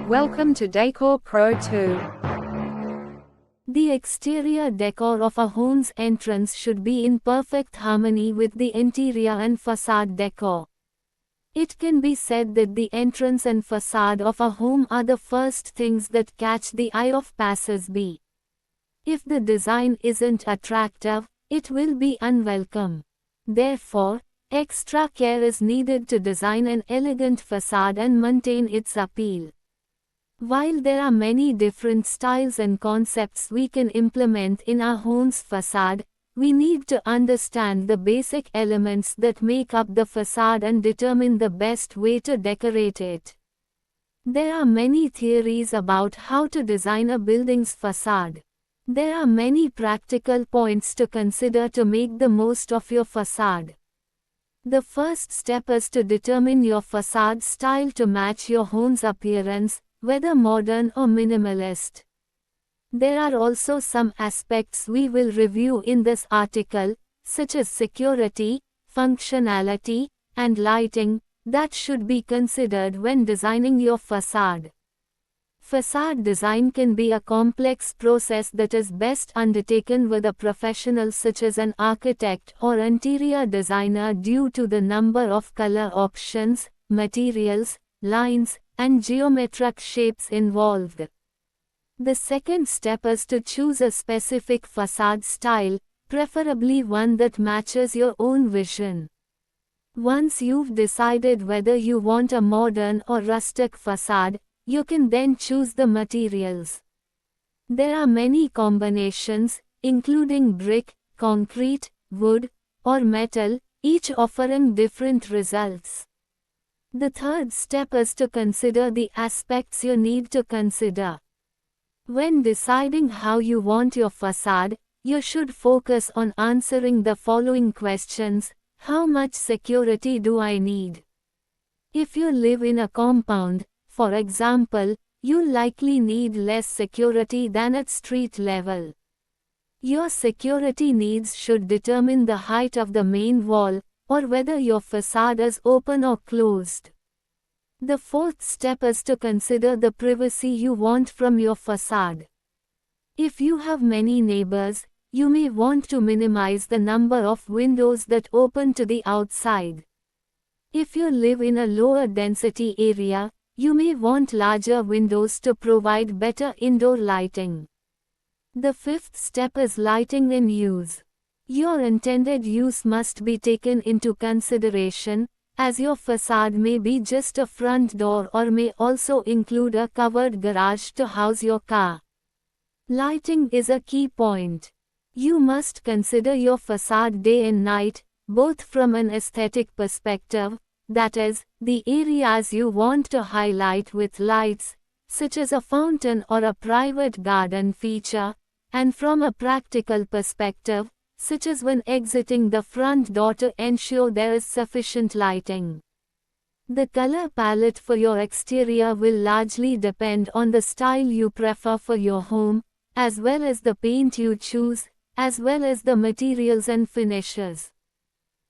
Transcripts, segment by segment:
Welcome to Decor Pro 2. The exterior decor of a home's entrance should be in perfect harmony with the interior and facade decor. It can be said that the entrance and facade of a home are the first things that catch the eye of passers-by. If the design isn't attractive, it will be unwelcome. Therefore, extra care is needed to design an elegant facade and maintain its appeal. While there are many different styles and concepts we can implement in our home's facade, we need to understand the basic elements that make up the facade and determine the best way to decorate it. There are many theories about how to design a building's facade. There are many practical points to consider to make the most of your facade. The first step is to determine your facade style to match your home's appearance, whether modern or minimalist. There are also some aspects we will review in this article, such as security, functionality, and lighting, that should be considered when designing your facade. Facade design can be a complex process that is best undertaken with a professional such as an architect or interior designer due to the number of color options, materials, lines, and geometric shapes involved. The second step is to choose a specific facade style, preferably one that matches your own vision. Once you've decided whether you want a modern or rustic facade, you can then choose the materials. There are many combinations, including brick, concrete, wood, or metal, each offering different results. The third step is to consider the aspects you need to consider. When deciding how you want your facade, you should focus on answering the following questions. How much security do I need? If you live in a compound, for example, you'll likely need less security than at street level. Your security needs should determine the height of the main wall, or whether your facade is open or closed. The fourth step is to consider the privacy you want from your facade. If you have many neighbors, you may want to minimize the number of windows that open to the outside. If you live in a lower density area, you may want larger windows to provide better indoor lighting. The fifth step is lighting and use. Your intended use must be taken into consideration, as your facade may be just a front door or may also include a covered garage to house your car. Lighting is a key point. You must consider your facade day and night, both from an aesthetic perspective, that is, the areas you want to highlight with lights, such as a fountain or a private garden feature, and from a practical perspective, such as when exiting the front door to ensure there is sufficient lighting. The color palette for your exterior will largely depend on the style you prefer for your home, as well as the paint you choose, as well as the materials and finishes.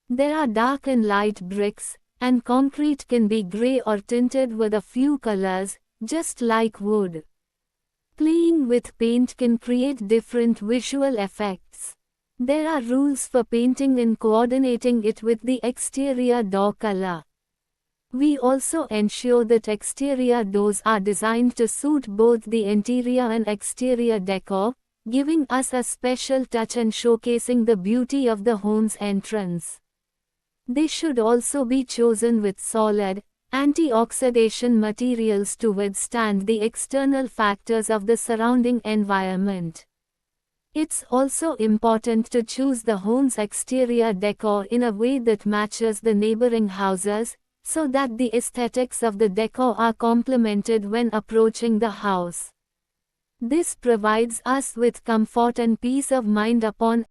There are dark and light bricks, and concrete can be gray or tinted with a few colors, just like wood. Playing with paint can create different visual effects. There are rules for painting and coordinating it with the exterior door color. We also ensure that exterior doors are designed to suit both the interior and exterior decor, giving us a special touch and showcasing the beauty of the home's entrance. They should also be chosen with solid, anti-oxidation materials to withstand the external factors of the surrounding environment. It's also important to choose the home's exterior decor in a way that matches the neighboring houses, so that the aesthetics of the decor are complemented when approaching the house. This provides us with comfort and peace of mind upon